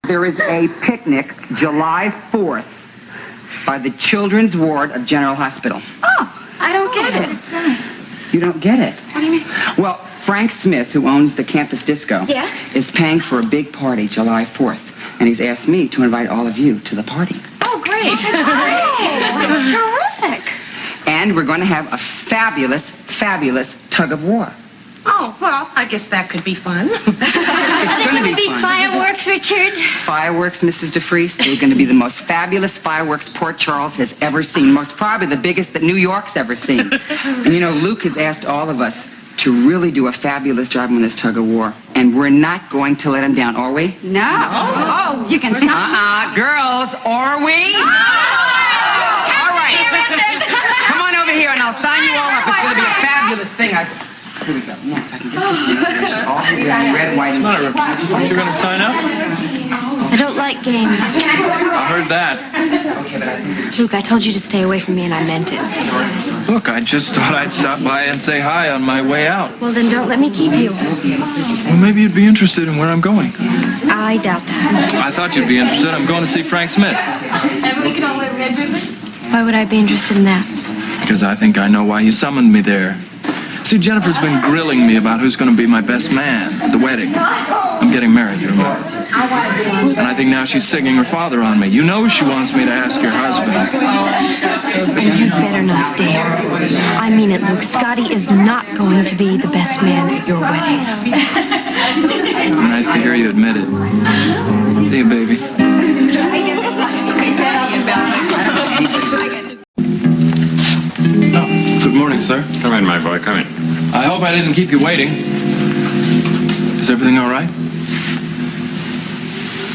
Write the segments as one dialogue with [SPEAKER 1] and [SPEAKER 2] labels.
[SPEAKER 1] There is a picnic July 4th by the Children's Ward of General Hospital.
[SPEAKER 2] Oh, I don't get it.
[SPEAKER 1] You don't get it?
[SPEAKER 2] What do you mean?
[SPEAKER 1] Well, Frank Smith, who owns the campus disco,
[SPEAKER 2] Yeah?
[SPEAKER 1] is paying for a big party July 4th. And he's asked me to invite all of you to the party.
[SPEAKER 2] Oh, great. Oh, that's terrific.
[SPEAKER 1] And we're going to have a fabulous, fabulous tug of war.
[SPEAKER 2] Oh, well, I guess that could be fun.
[SPEAKER 1] It's going to be fun.
[SPEAKER 2] Fireworks, Richard?
[SPEAKER 1] Fireworks, Mrs. DeFries. They're going to be the most fabulous fireworks Port Charles has ever seen. Most probably the biggest that New York's ever seen. And, you know, Luke has asked all of us to really do a fabulous job on this tug of war. And we're not going to let him down, are we?
[SPEAKER 2] No. Oh, you can stop.
[SPEAKER 1] Girls, are we? All right. Come on over here and I'll sign you all up. It's going to be a fabulous thing. Here we go. Yeah, if I can just get all the red, white, and blue.
[SPEAKER 3] You're going to sign up?
[SPEAKER 4] I don't like games.
[SPEAKER 3] I heard that.
[SPEAKER 1] Okay, but I think
[SPEAKER 4] Luke, I told you to stay away from me and I meant it.
[SPEAKER 3] Look, I just thought I'd stop by and say hi on my way out.
[SPEAKER 4] Well, then don't let me keep you.
[SPEAKER 3] Well, maybe you'd be interested in where I'm going.
[SPEAKER 4] I doubt that.
[SPEAKER 3] I thought you'd be interested. I'm going to see Frank Smith.
[SPEAKER 4] Why would I be interested in that?
[SPEAKER 3] Because I think I know why you summoned me there. See, Jennifer's been grilling me about who's going to be my best man at the wedding. I'm getting married, you remember? And I think now she's sigging her father on me. You know she wants me to ask your husband.
[SPEAKER 4] And you better not dare. I mean it, Luke. Scotty is not going to be the best man at your wedding.
[SPEAKER 3] Nice to hear you admit it. See you, baby. Good morning, sir.
[SPEAKER 5] Come in, my boy, come in.
[SPEAKER 3] I hope I didn't keep you waiting. Is everything all right?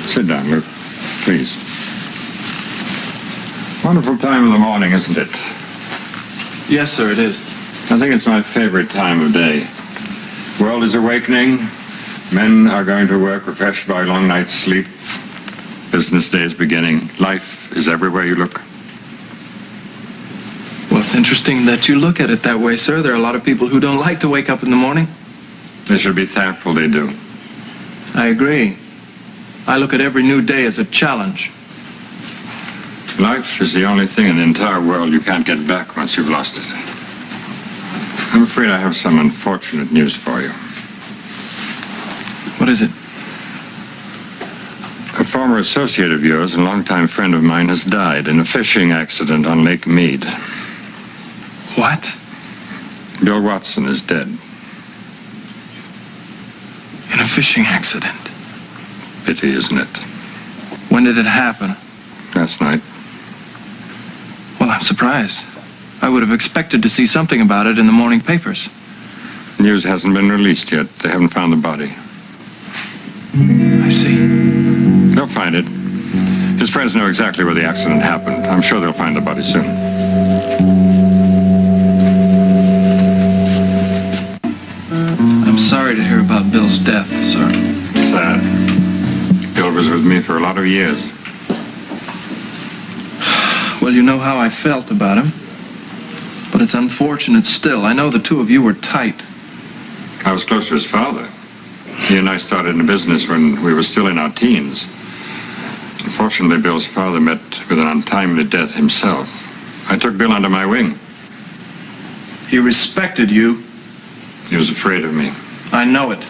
[SPEAKER 5] Sit down, Luke, please. Wonderful time of the morning, isn't it?
[SPEAKER 3] Yes, sir, it is.
[SPEAKER 5] I think it's my favorite time of day. World is awakening. Men are going to work refreshed by a long night's sleep. Business day is beginning. Life is everywhere you look.
[SPEAKER 3] Well, it's interesting that you look at it that way, sir. There are a lot of people who don't like to wake up in the morning.
[SPEAKER 5] They should be thankful they do.
[SPEAKER 3] I agree. I look at every new day as a challenge.
[SPEAKER 5] Life is the only thing in the entire world you can't get back once you've lost it. I'm afraid I have some unfortunate news for you.
[SPEAKER 3] What is it?
[SPEAKER 5] A former associate of yours and longtime friend of mine has died in a fishing accident on Lake Mead.
[SPEAKER 3] What?
[SPEAKER 5] Bill Watson is dead.
[SPEAKER 3] In a fishing accident.
[SPEAKER 5] Pity, isn't it?
[SPEAKER 3] When did it happen?
[SPEAKER 5] Last night.
[SPEAKER 3] Well, I'm surprised. I would have expected to see something about it in the morning papers.
[SPEAKER 5] News hasn't been released yet. They haven't found the body.
[SPEAKER 3] I see.
[SPEAKER 5] They'll find it. His friends know exactly where the accident happened. I'm sure they'll find the body soon.
[SPEAKER 3] I'm sorry to hear about Bill's death, sir.
[SPEAKER 5] Sad. Bill was with me for a lot of years.
[SPEAKER 3] Well, you know how I felt about him. But it's unfortunate still. I know the two of you were tight.
[SPEAKER 5] I was close to his father. He and I started in the business when we were still in our teens. Unfortunately, Bill's father met with an untimely death himself. I took Bill under my wing.
[SPEAKER 3] He respected you.
[SPEAKER 5] He was afraid of me.
[SPEAKER 3] I know it.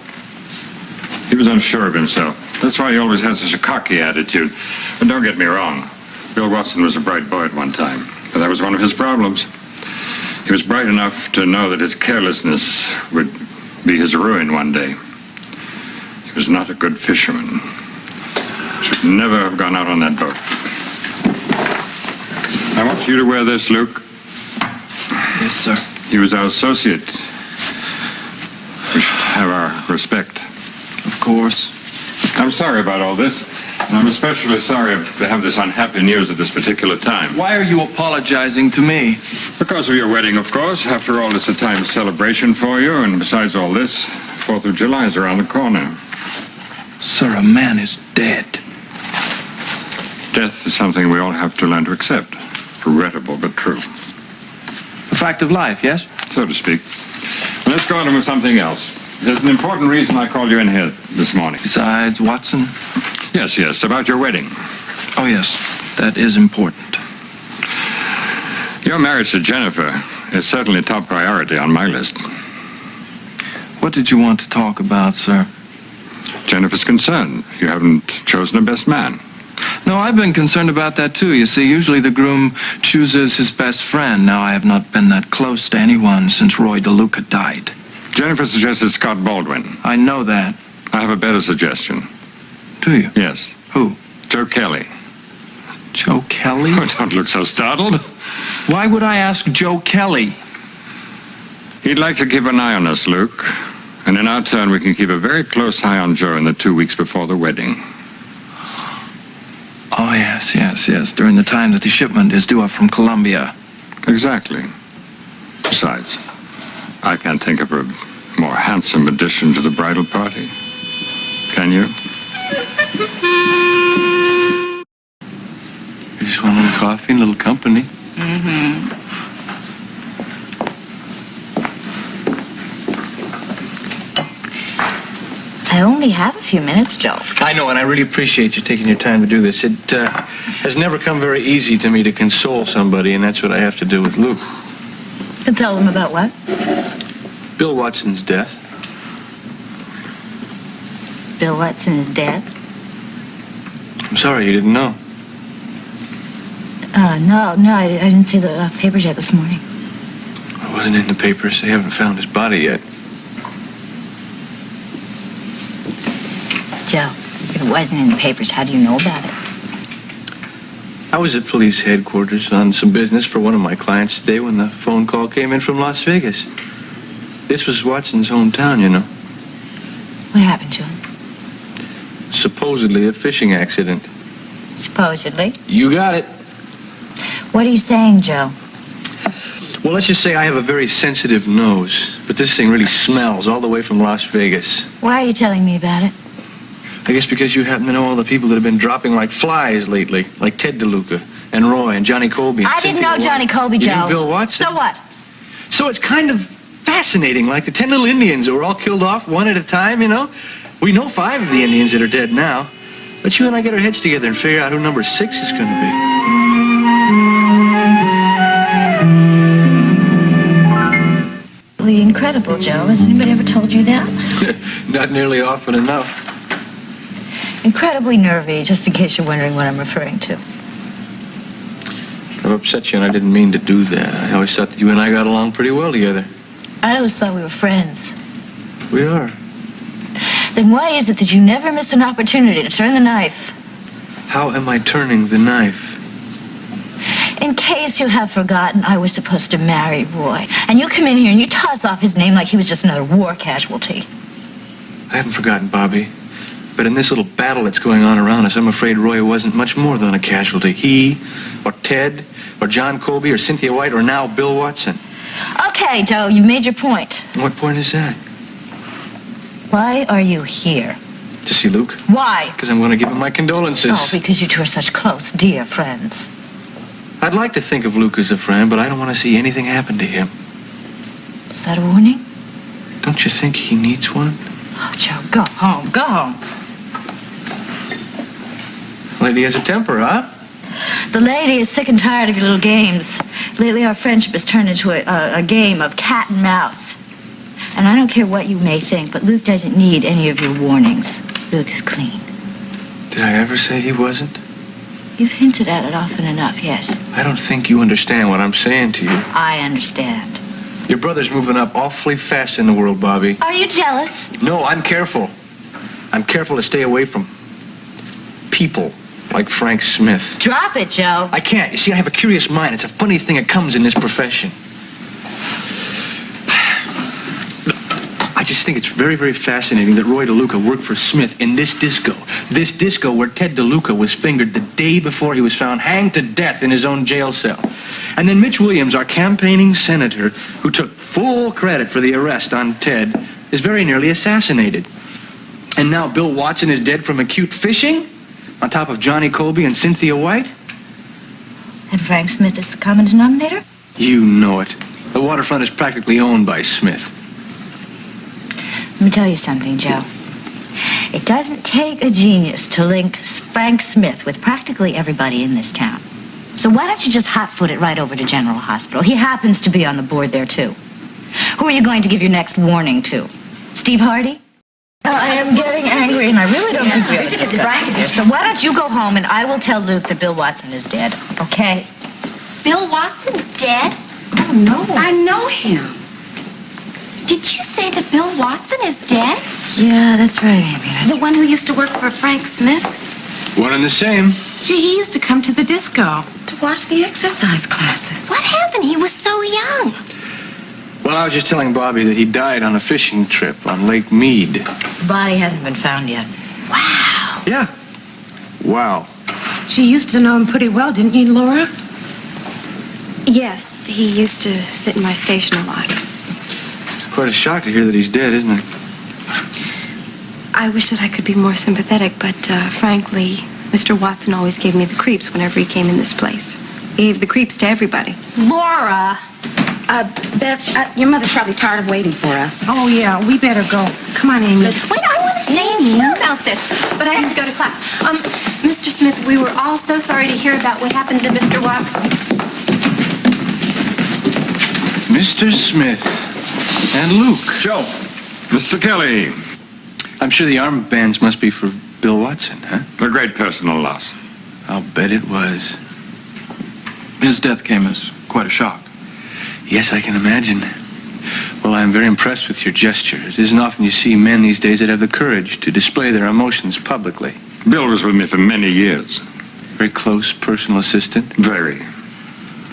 [SPEAKER 5] He was unsure of himself. That's why he always had such a cocky attitude. But don't get me wrong. Bill Watson was a bright boy at one time. But that was one of his problems. He was bright enough to know that his carelessness would be his ruin one day. He was not a good fisherman. Should never have gone out on that boat. I want you to wear this, Luke.
[SPEAKER 3] Yes, sir.
[SPEAKER 5] He was our associate. We should have our respect.
[SPEAKER 3] Of course.
[SPEAKER 5] I'm sorry about all this. And I'm especially sorry to have this unhappy news at this particular time.
[SPEAKER 3] Why are you apologizing to me?
[SPEAKER 5] Because of your wedding, of course. After all, it's a time of celebration for you. And besides all this, 4th of July is around the corner.
[SPEAKER 3] Sir, a man is dead.
[SPEAKER 5] Death is something we all have to learn to accept. Regrettable, but true.
[SPEAKER 3] A fact of life, yes?
[SPEAKER 5] So to speak. Let's go on with something else. There's an important reason I called you in here this morning.
[SPEAKER 3] Besides Watson?
[SPEAKER 5] Yes, about your wedding.
[SPEAKER 3] Oh, yes, that is important.
[SPEAKER 5] Your marriage to Jennifer is certainly top priority on my list.
[SPEAKER 3] What did you want to talk about, sir?
[SPEAKER 5] Jennifer's concerned. You haven't chosen a best man.
[SPEAKER 3] No, I've been concerned about that, too. You see, usually the groom chooses his best friend. Now, I have not been that close to anyone since Roy DeLuca died.
[SPEAKER 5] Jennifer suggested Scott Baldwin.
[SPEAKER 3] I know that.
[SPEAKER 5] I have a better suggestion.
[SPEAKER 3] Do you?
[SPEAKER 5] Yes.
[SPEAKER 3] Who?
[SPEAKER 5] Joe Kelly.
[SPEAKER 3] Joe Kelly?
[SPEAKER 5] Oh, don't look so startled.
[SPEAKER 3] Why would I ask Joe Kelly?
[SPEAKER 5] He'd like to keep an eye on us, Luke. And in our turn, we can keep a very close eye on Joe in the 2 weeks before the wedding.
[SPEAKER 3] Oh, yes. During the time that the shipment is due up from Columbia.
[SPEAKER 5] Exactly. Besides, I can't think of a more handsome addition to the bridal party. Can you?
[SPEAKER 3] You just want a little coffee and a little company.
[SPEAKER 2] Mm-hmm. I only have a few minutes, Joe.
[SPEAKER 6] I know, and I really appreciate you taking your time to do this. It has never come very easy to me to console somebody, and that's what I have to do with Luke.
[SPEAKER 2] And tell them about what?
[SPEAKER 6] Bill Watson's death.
[SPEAKER 2] Bill Watson is dead?
[SPEAKER 6] I'm sorry you didn't know.
[SPEAKER 2] No, I didn't see the papers yet this morning.
[SPEAKER 6] It wasn't in the papers. They haven't found his body yet.
[SPEAKER 2] Joe, if it wasn't in the papers, how do you know about it?
[SPEAKER 6] I was at police headquarters on some business for one of my clients today when the phone call came in from Las Vegas. This was Watson's hometown, you know.
[SPEAKER 2] What happened to him?
[SPEAKER 6] Supposedly a fishing accident.
[SPEAKER 2] Supposedly.
[SPEAKER 6] You got it.
[SPEAKER 2] What are you saying, Joe?
[SPEAKER 6] Well, let's just say I have a very sensitive nose, but this thing really smells all the way from Las Vegas.
[SPEAKER 2] Why are you telling me about it?
[SPEAKER 6] I guess because you happen to know all the people that have been dropping like flies lately, like Ted DeLuca and Roy and Johnny Colby.
[SPEAKER 2] I didn't know Johnny Colby, Joe.
[SPEAKER 6] You knew Bill Watson?
[SPEAKER 2] So what?
[SPEAKER 6] So it's kind of fascinating, like the 10 little Indians that were all killed off one at a time, you know? We know 5 of the Indians that are dead now. But you and I get our heads together and figure out who number 6 is going to be.
[SPEAKER 2] Really incredible, Joe. Has anybody ever told you that?
[SPEAKER 6] Not nearly often enough.
[SPEAKER 2] Incredibly nervy, just in case you're wondering what I'm referring to.
[SPEAKER 6] I've upset you, and I didn't mean to do that. I always thought that you and I got along pretty well together.
[SPEAKER 2] I always thought we were friends.
[SPEAKER 6] We are.
[SPEAKER 2] Then why is it that you never miss an opportunity to turn the knife?
[SPEAKER 6] How am I turning the knife?
[SPEAKER 2] In case you have forgotten, I was supposed to marry Roy. And you come in here and you toss off his name like he was just another war casualty.
[SPEAKER 6] I haven't forgotten, Bobby. But in this little battle that's going on around us, I'm afraid Roy wasn't much more than a casualty. He, or Ted, or John Colby, or Cynthia White, or now Bill Watson.
[SPEAKER 2] Okay, Joe, you've made your point.
[SPEAKER 6] And what point is that?
[SPEAKER 2] Why are you here?
[SPEAKER 6] To see Luke?
[SPEAKER 2] Why?
[SPEAKER 6] Because I'm going to give him my condolences.
[SPEAKER 2] Oh, because you two are such close, dear friends.
[SPEAKER 6] I'd like to think of Luke as a friend, but I don't want to see anything happen to him.
[SPEAKER 2] Is that a warning?
[SPEAKER 6] Don't you think he needs one?
[SPEAKER 2] Oh, Joe, go home, go home.
[SPEAKER 6] Lady has a temper, huh?
[SPEAKER 2] The lady is sick and tired of your little games. Lately, our friendship has turned into a game of cat and mouse. And I don't care what you may think, but Luke doesn't need any of your warnings. Luke is clean.
[SPEAKER 6] Did I ever say he wasn't?
[SPEAKER 2] You've hinted at it often enough, yes.
[SPEAKER 6] I don't think you understand what I'm saying to you.
[SPEAKER 2] I understand.
[SPEAKER 6] Your brother's moving up awfully fast in the world, Bobby.
[SPEAKER 2] Are you jealous?
[SPEAKER 6] No, I'm careful. I'm careful to stay away from people like Frank Smith.
[SPEAKER 2] Drop it, Joe.
[SPEAKER 6] I can't. You see, I have a curious mind. It's a funny thing that comes in this profession. I just think it's very, very fascinating that Roy DeLuca worked for Smith in this disco. This disco where Ted DeLuca was fingered the day before he was found hanged to death in his own jail cell. And then Mitch Williams, our campaigning senator, who took full credit for the arrest on Ted, is very nearly assassinated. And now Bill Watson is dead from acute fishing? On top of Johnny Colby and Cynthia White?
[SPEAKER 2] And Frank Smith is the common denominator?
[SPEAKER 6] You know it. The waterfront is practically owned by Smith.
[SPEAKER 2] me tell you something, Joe. It doesn't take a genius to link Frank Smith with practically everybody in this town. So why don't you just hot-foot it right over to General Hospital? He happens to be on the board there, too. Who are you going to give your next warning to? Steve Hardy? I am getting angry, and I really don't think we ought to discuss this here. So why don't you go home, and I will tell Luke that Bill Watson is dead, okay?
[SPEAKER 4] Bill Watson's dead?
[SPEAKER 1] Oh, no. I know him.
[SPEAKER 4] Did you say that Bill Watson is dead?
[SPEAKER 2] Yeah, that's right, Amy.
[SPEAKER 4] The one who used to work for Frank Smith?
[SPEAKER 6] One and the same.
[SPEAKER 7] Gee, he used to come to the disco.
[SPEAKER 1] To watch the exercise classes.
[SPEAKER 4] What happened? He was so young.
[SPEAKER 6] Well, I was just telling Bobby that he died on a fishing trip on Lake Mead.
[SPEAKER 2] The body hasn't been found yet.
[SPEAKER 4] Wow.
[SPEAKER 6] Yeah. Wow.
[SPEAKER 7] She used to know him pretty well, didn't you, Laura?
[SPEAKER 4] Yes, he used to sit in my station a lot.
[SPEAKER 6] It's quite a shock to hear that he's dead, isn't it?
[SPEAKER 4] I wish that I could be more sympathetic, but frankly, Mr. Watson always gave me the creeps whenever he came in this place. He gave the creeps to everybody.
[SPEAKER 2] Laura!
[SPEAKER 1] Bev, your mother's probably tired of waiting for us.
[SPEAKER 7] Oh, yeah, we better go. Come on, Amy.
[SPEAKER 4] Wait, I want to stay and hear about this, but I have to go to class. Mr. Smith, we were all so sorry to hear about what happened to Mr. Watson.
[SPEAKER 6] Mr. Smith and Luke.
[SPEAKER 5] Joe. Mr. Kelly.
[SPEAKER 6] I'm sure the armbands must be for Bill Watson, huh?
[SPEAKER 5] A great personal loss.
[SPEAKER 6] I'll bet it was.
[SPEAKER 3] His death came as quite a shock.
[SPEAKER 6] Yes, I can imagine. Well, I'm very impressed with your gesture. It isn't often you see men these days that have the courage to display their emotions publicly.
[SPEAKER 5] Bill was with me for many years.
[SPEAKER 6] Very close personal assistant.
[SPEAKER 5] Very.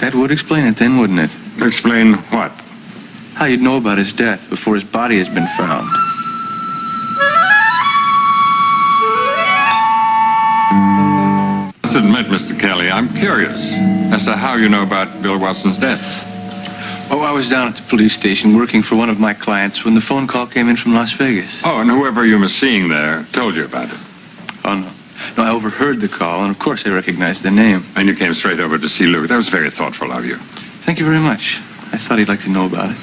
[SPEAKER 6] That would explain it then, wouldn't it?
[SPEAKER 5] Explain what?
[SPEAKER 6] How you'd know about his death before his body has been found.
[SPEAKER 5] I must admit, Mr. Kelly, I'm curious as to how you know about Bill Watson's death.
[SPEAKER 6] Oh, I was down at the police station working for one of my clients when the phone call came in from Las Vegas.
[SPEAKER 5] Oh, and whoever you were seeing there told you about it.
[SPEAKER 6] Oh, no. No, I overheard the call, and of course I recognized the name.
[SPEAKER 5] And you came straight over to see Luke. That was very thoughtful of you.
[SPEAKER 6] Thank you very much. I thought he'd like to know about it.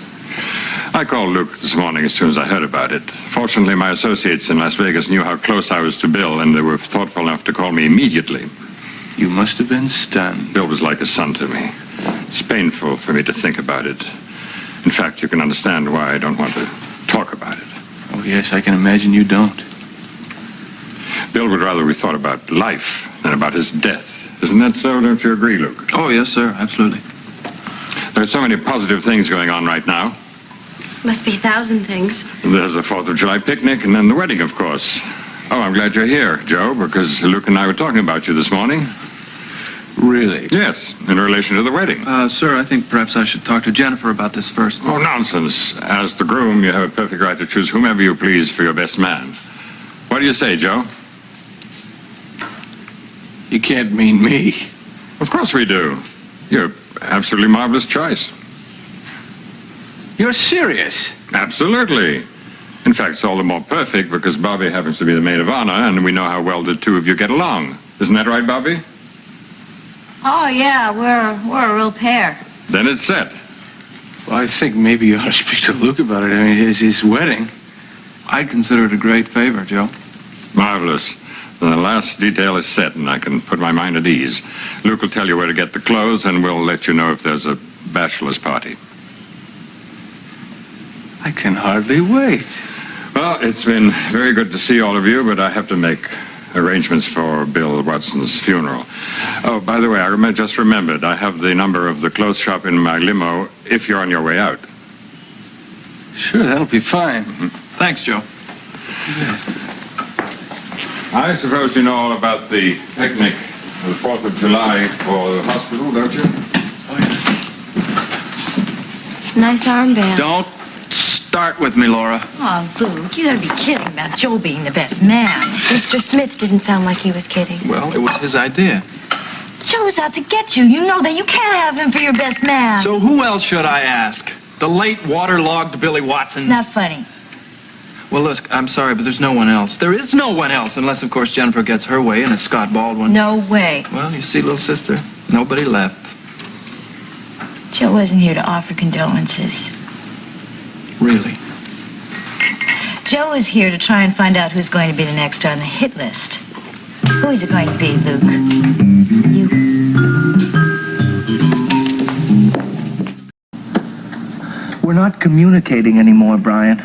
[SPEAKER 5] I called Luke this morning as soon as I heard about it. Fortunately, my associates in Las Vegas knew how close I was to Bill, and they were thoughtful enough to call me immediately.
[SPEAKER 6] You must have been stunned.
[SPEAKER 5] Bill was like a son to me. It's painful for me to think about it. In fact, you can understand why I don't want to talk about it.
[SPEAKER 6] Oh, yes, I can imagine you don't.
[SPEAKER 5] Bill would rather we thought about life than about his death. Isn't that so? Don't you agree, Luke?
[SPEAKER 3] Oh, yes, sir. Absolutely.
[SPEAKER 5] There are so many positive things going on right now.
[SPEAKER 4] Must be 1,000 things.
[SPEAKER 5] There's the 4th of July picnic and then the wedding, of course. Oh, I'm glad you're here, Joe, because Luke and I were talking about you this morning.
[SPEAKER 6] Really?
[SPEAKER 5] Yes, in relation to the wedding.
[SPEAKER 3] Sir, I think perhaps I should talk to Jennifer about this first.
[SPEAKER 5] Oh, nonsense. As the groom, you have a perfect right to choose whomever you please for your best man. What do you say, Joe?
[SPEAKER 6] You can't mean me.
[SPEAKER 5] Of course we do. You're an absolutely marvelous choice.
[SPEAKER 6] You're serious?
[SPEAKER 5] Absolutely. In fact, it's all the more perfect because Bobby happens to be the maid of honor, and we know how well the two of you get along. Isn't that right, Bobby?
[SPEAKER 2] Oh, yeah, we're a real pair.
[SPEAKER 5] Then it's set.
[SPEAKER 6] Well, I think maybe you ought to speak to Luke about it. I mean, his wedding.
[SPEAKER 3] I'd consider it a great favor, Joe.
[SPEAKER 5] Marvelous. Then the last detail is set, and I can put my mind at ease. Luke will tell you where to get the clothes, and we'll let you know if there's a bachelor's party.
[SPEAKER 6] I can hardly wait.
[SPEAKER 5] Well, it's been very good to see all of you, but I have to make arrangements for Bill Watson's funeral. Oh, by the way, I just remembered, I have the number of the clothes shop in my limo if you're on your way out.
[SPEAKER 6] Sure, that'll be fine.
[SPEAKER 3] Thanks, Joe.
[SPEAKER 5] I suppose you know all about the picnic of the 4th of July for the hospital, don't you?
[SPEAKER 4] Nice armband.
[SPEAKER 3] Don't start with me, Laura.
[SPEAKER 2] Oh, Luke, you gotta be kidding about Joe being the best man.
[SPEAKER 4] Mr. Smith didn't sound like he was kidding.
[SPEAKER 3] Well, it was his idea.
[SPEAKER 2] Joe's out to get you. You know that. You can't have him for your best man.
[SPEAKER 3] So who else should I ask? The late waterlogged Billy Watson?
[SPEAKER 2] It's not funny.
[SPEAKER 3] Well, look, I'm sorry, but there's no one else. There is no one else, unless, of course, Jennifer gets her way and it's Scott Baldwin.
[SPEAKER 2] No way.
[SPEAKER 3] Well, you see, little sister, nobody left.
[SPEAKER 2] Joe wasn't here to offer condolences.
[SPEAKER 3] Really?
[SPEAKER 2] Joe is here to try and find out who's going to be the next on the hit list. Who is it going to be, Luke? You.
[SPEAKER 6] We're not communicating anymore, Bryan.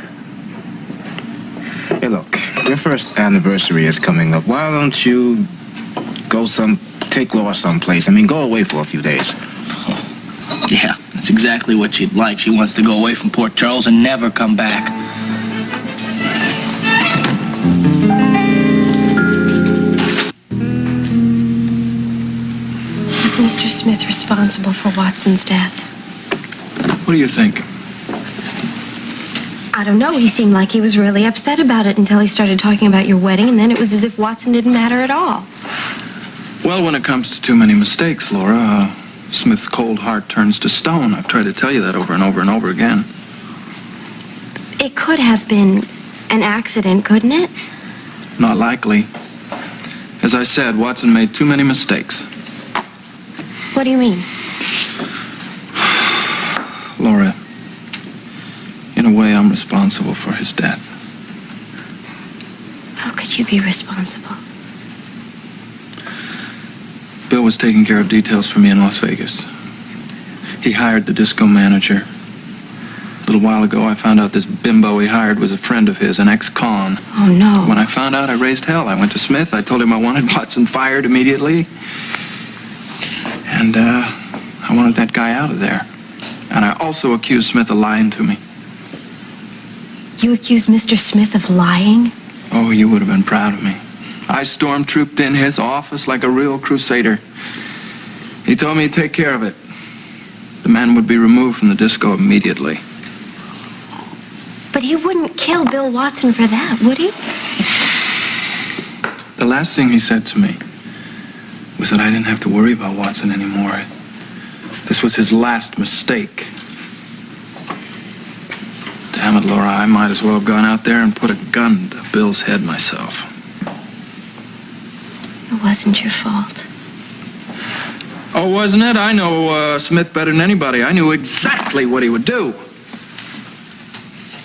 [SPEAKER 8] Hey, look, your first anniversary is coming up. Why don't you take Laura someplace? I mean, go away for a few days.
[SPEAKER 9] Yeah, that's exactly what she'd like. She wants to go away from Port Charles and never come back.
[SPEAKER 4] Was Mr. Smith responsible for Watson's death?
[SPEAKER 3] What do you think?
[SPEAKER 4] I don't know. He seemed like he was really upset about it until he started talking about your wedding, and then it was as if Watson didn't matter at all.
[SPEAKER 3] Well, when it comes to too many mistakes, Laura, Smith's cold heart turns to stone. I've tried to tell you that over and over and over again.
[SPEAKER 4] It could have been an accident, couldn't it?
[SPEAKER 3] Not likely. As I said, Watson made too many mistakes.
[SPEAKER 4] What do you mean?
[SPEAKER 3] Laura, in a way, I'm responsible for his death.
[SPEAKER 4] How could you be responsible?
[SPEAKER 3] Bill was taking care of details for me in Las Vegas. He hired the disco manager. A little while ago, I found out this bimbo he hired was a friend of his, an ex-con.
[SPEAKER 4] Oh, no.
[SPEAKER 3] When I found out, I raised hell. I went to Smith. I told him I wanted Watson fired immediately. And, I wanted that guy out of there. And I also accused Smith of lying to me.
[SPEAKER 4] You accused Mr. Smith of lying?
[SPEAKER 3] Oh, you would have been proud of me. I stormtrooped in his office like a real crusader. He told me he'd take care of it. The man would be removed from the disco immediately.
[SPEAKER 4] But he wouldn't kill Bill Watson for that, would he?
[SPEAKER 3] The last thing he said to me was that I didn't have to worry about Watson anymore. This was his last mistake. Damn it, Laura, I might as well have gone out there and put a gun to Bill's head myself.
[SPEAKER 4] It wasn't your fault.
[SPEAKER 3] Oh, wasn't it? I know Smith better than anybody. I knew exactly what he would do.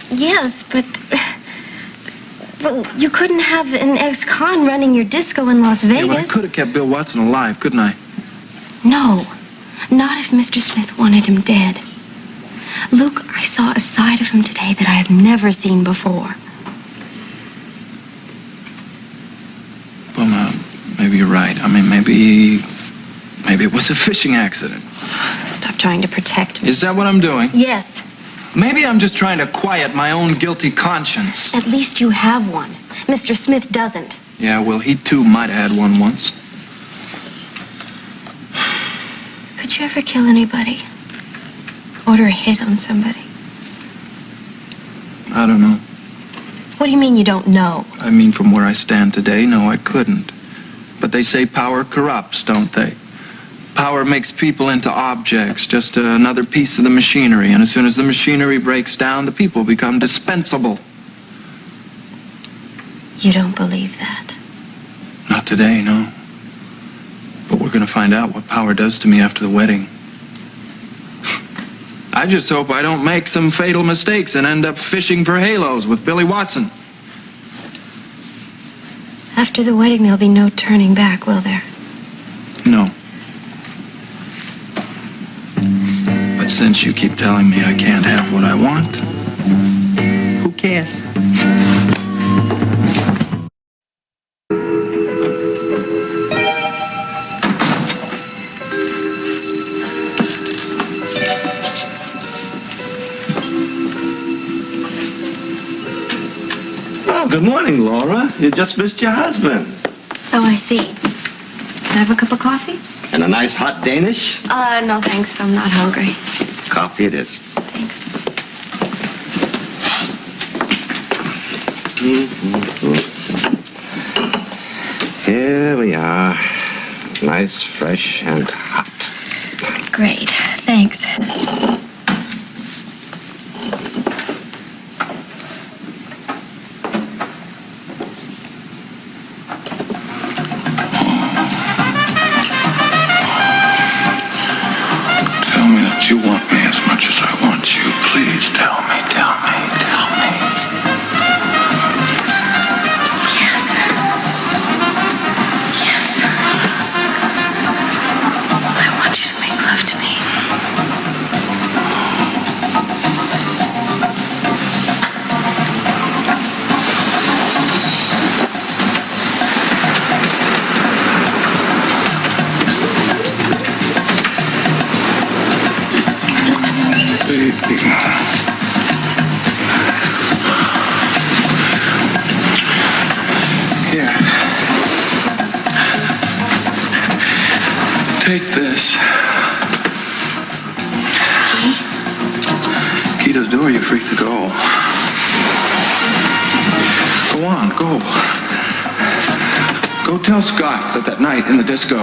[SPEAKER 4] Yes, but... Well, you couldn't have an ex-con running your disco in Las Vegas.
[SPEAKER 3] Yeah, but I could have kept Bill Watson alive, couldn't I?
[SPEAKER 4] No, not if Mr. Smith wanted him dead. Luke, I saw a side of him today that I have never seen before.
[SPEAKER 3] Well, now, maybe you're right. I mean, maybe it was a fishing accident.
[SPEAKER 4] Stop trying to protect me.
[SPEAKER 3] Is that what I'm doing?
[SPEAKER 4] Yes,
[SPEAKER 3] Maybe I'm just trying to quiet my own guilty conscience.
[SPEAKER 4] at least you have one. Mr. Smith doesn't.
[SPEAKER 3] Yeah, well, he too might have had one once.
[SPEAKER 4] Could you ever kill anybody? Order a hit on somebody?
[SPEAKER 3] I don't know.
[SPEAKER 4] What do you mean you don't know?
[SPEAKER 3] I mean, from where I stand today, no, I couldn't. But they say power corrupts, don't they? Power makes people into objects, just another piece of the machinery. And as soon as the machinery breaks down, the people become dispensable.
[SPEAKER 4] You don't believe that.
[SPEAKER 3] Not today, no. But we're going to find out what power does to me after the wedding. I just hope I don't make some fatal mistakes and end up fishing for halos with Billy Watson.
[SPEAKER 4] After the wedding, there'll be no turning back, will there?
[SPEAKER 3] No. But since you keep telling me I can't have what I want, who cares?
[SPEAKER 10] Oh, good morning, Laura. You just missed your husband.
[SPEAKER 4] So I see. Can I have a cup of coffee?
[SPEAKER 10] And a nice hot Danish?
[SPEAKER 4] No thanks. I'm not hungry.
[SPEAKER 10] Coffee it is.
[SPEAKER 4] Thanks.
[SPEAKER 10] Here we are. Nice, fresh, and hot.
[SPEAKER 4] Great. Thanks.
[SPEAKER 3] Tell me that you want me as much as I want you. Please tell me, tell me, tell me. Take this. Key to the door, you're free to go. Go on, go. Go tell Scott that that night in the disco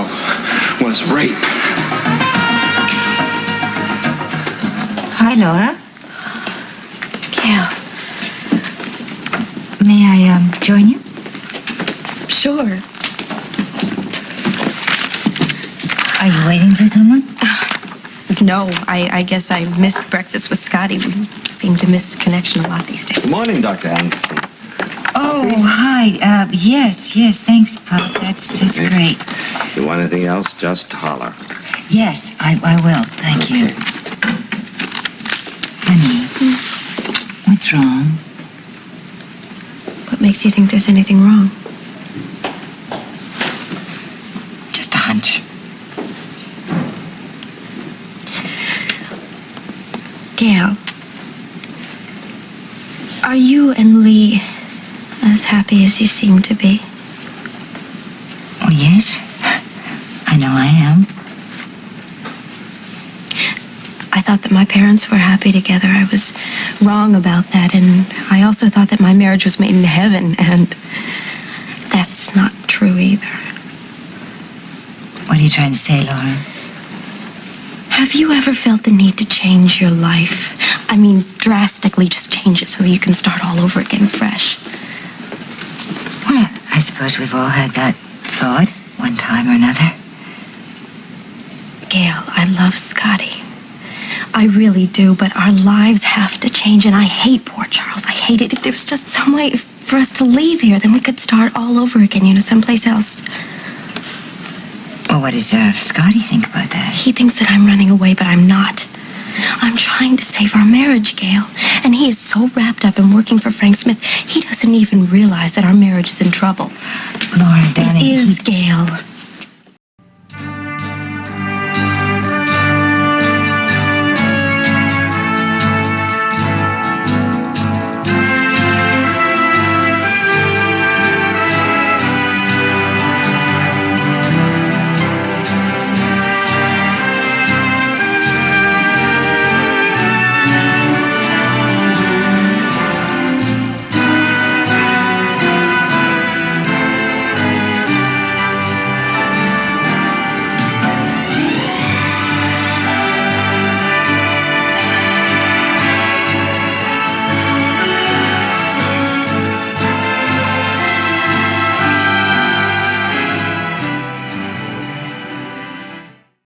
[SPEAKER 3] was rape.
[SPEAKER 2] Hi, Laura.
[SPEAKER 4] Gail.
[SPEAKER 2] May I, join you?
[SPEAKER 4] Sure.
[SPEAKER 2] Are you waiting for someone?
[SPEAKER 4] No, I guess I missed breakfast with Scotty. We seem to miss connection a lot these days.
[SPEAKER 10] Good morning, Dr. Anderson.
[SPEAKER 2] Oh, hi. Yes, thanks, Pop. That's just great.
[SPEAKER 10] If you want anything else, just holler.
[SPEAKER 2] Yes, I will. Thank you. Honey, what's wrong?
[SPEAKER 4] What makes you think there's anything wrong?
[SPEAKER 2] Just a hunch.
[SPEAKER 4] Gail, are you and Lee as happy as you seem to be?
[SPEAKER 2] Oh, yes. I know I am.
[SPEAKER 4] I thought that my parents were happy together. I was wrong about that, and I also thought that my marriage was made in heaven, and that's not true either.
[SPEAKER 2] What are you trying to say, Laura?
[SPEAKER 4] Have you ever felt the need to change your life? I mean, drastically just change it so you can start all over again fresh.
[SPEAKER 2] Well, I suppose we've all had that thought one time or another.
[SPEAKER 4] Gail, I love Scotty. I really do, but our lives have to change, and I hate poor Charles. I hate it. If there was just some way for us to leave here, then we could start all over again, someplace else.
[SPEAKER 2] Well, what does Scotty think about that?
[SPEAKER 4] He thinks that I'm running away, but I'm not. I'm trying to save our marriage, Gail. And he is so wrapped up in working for Frank Smith, he doesn't even realize that our marriage is in trouble.
[SPEAKER 2] Laura, Danny...
[SPEAKER 4] It is, Gail.